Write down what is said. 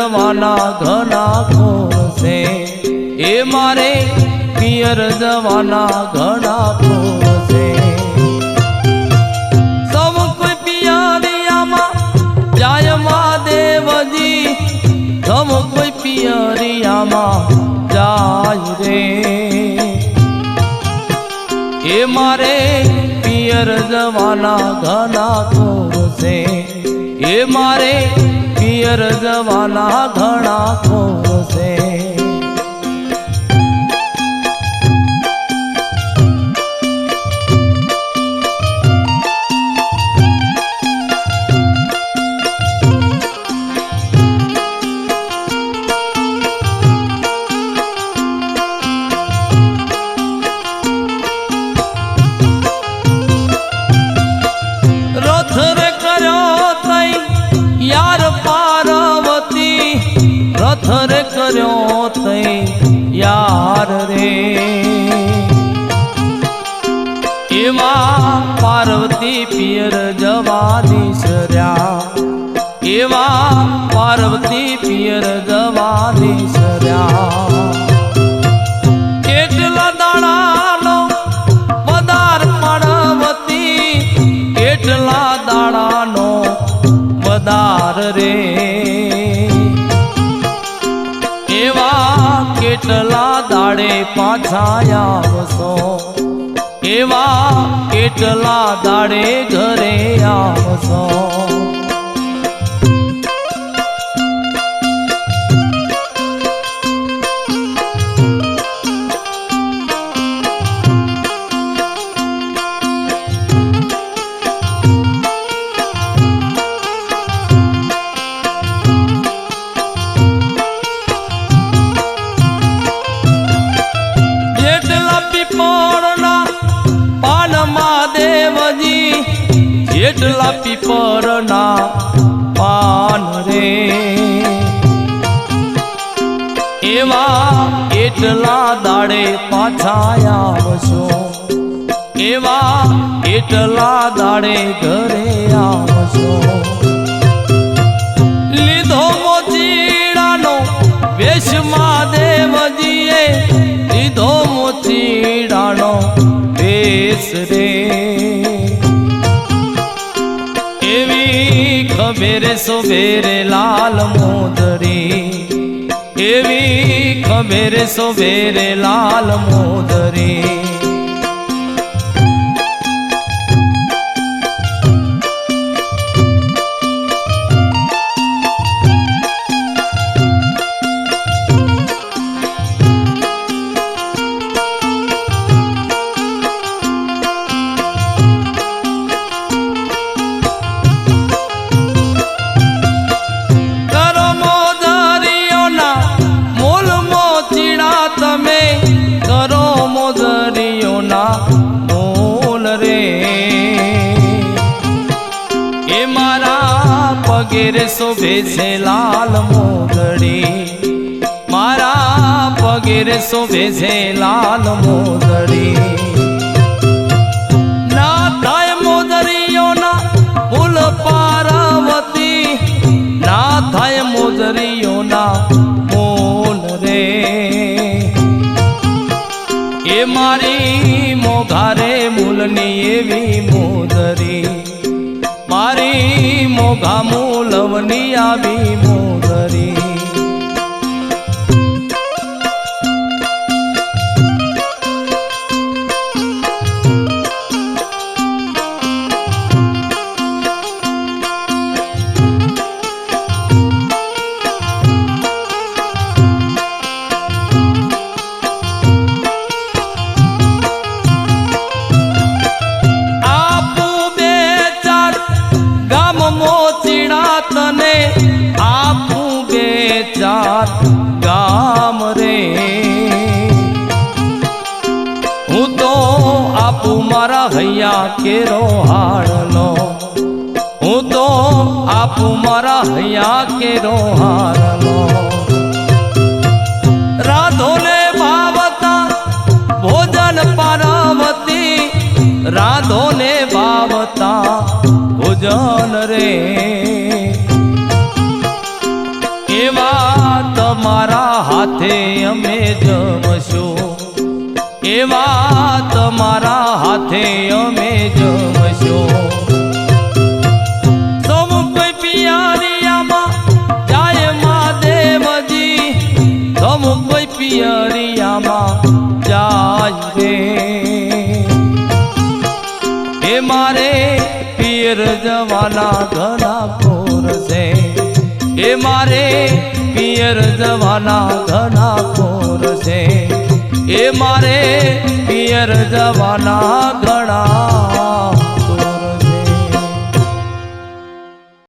જવાના ઘણા ખોર છે, એ મારે પિયર જવાના ઘણા ખોર છે. સૌ કોઈ પિયરિયામાં જાય મહાદેવજી, સૌ કોઈ પિયરિયામાં જાય રે, એ મારે પિયર જવાના ઘણા ખોર છે, એ મારે પિયર જવાના ઘણા ખોર છે. રથ રે કર્યો તઈ યાર રે, એવા પાર્વતી પિયર જવાની સર્યા, એવા પાર્વતી પિયર જવાની સર્યા. કેટલા દાડાનો પદાર પાર્વતી, કેટલા દાડાનો પદાર રે, એવા કેટલા દાડે પાછા આવશો, એવા કેટલા દાડે ઘરે આવશો. જેટલા પીપરના પાન રે, એવા એટલા દાડે પાછા આવશો, એવા એટલા દાડે ઘરે આવશો. લીધો મોચીડાનો વેશ મહાદેવજીએ, લીધો મોચીડાનો વેશ રે, એવી ખબેર સોબેરે લાલ મોદરી, એવી ખબેર સોબેરે લાલ મોદરી. પગેરે શોભે છે લાલ મોદડી, મારા પગેરે શોભે છે લાલ મોદડી. ના થાય મોદરીઓના ફૂલ પાર્વતી, ના થાય મોદરીઓના મૂલ રે, એ મારી મોઘારે મૂલની એવી મોદરી, મારી મોઘા મૂલવની આવી મોદરી. ગામ રે હું તો આપું મારા હૈયા કેરો હાડલો, હું તો આપું મારા હૈયા કેરો હાડલો. રાધોને ભાવતા ભોજન પાર્વતી, રાધોને ભાવતા ભોજન રે, એવા તમારા હાથે અમે જમશું એવા તમારા હાથે અમે જમશું સમુખ પિયરિયામાં જાય મહાદેવજી સમુખ પિયરિયામાં જાય રે એ મારે પિયર જવાના ઘણા કોર છે એ મારે પિયર જવાના ઘણા કોર છે એ મારે પિયર જવાના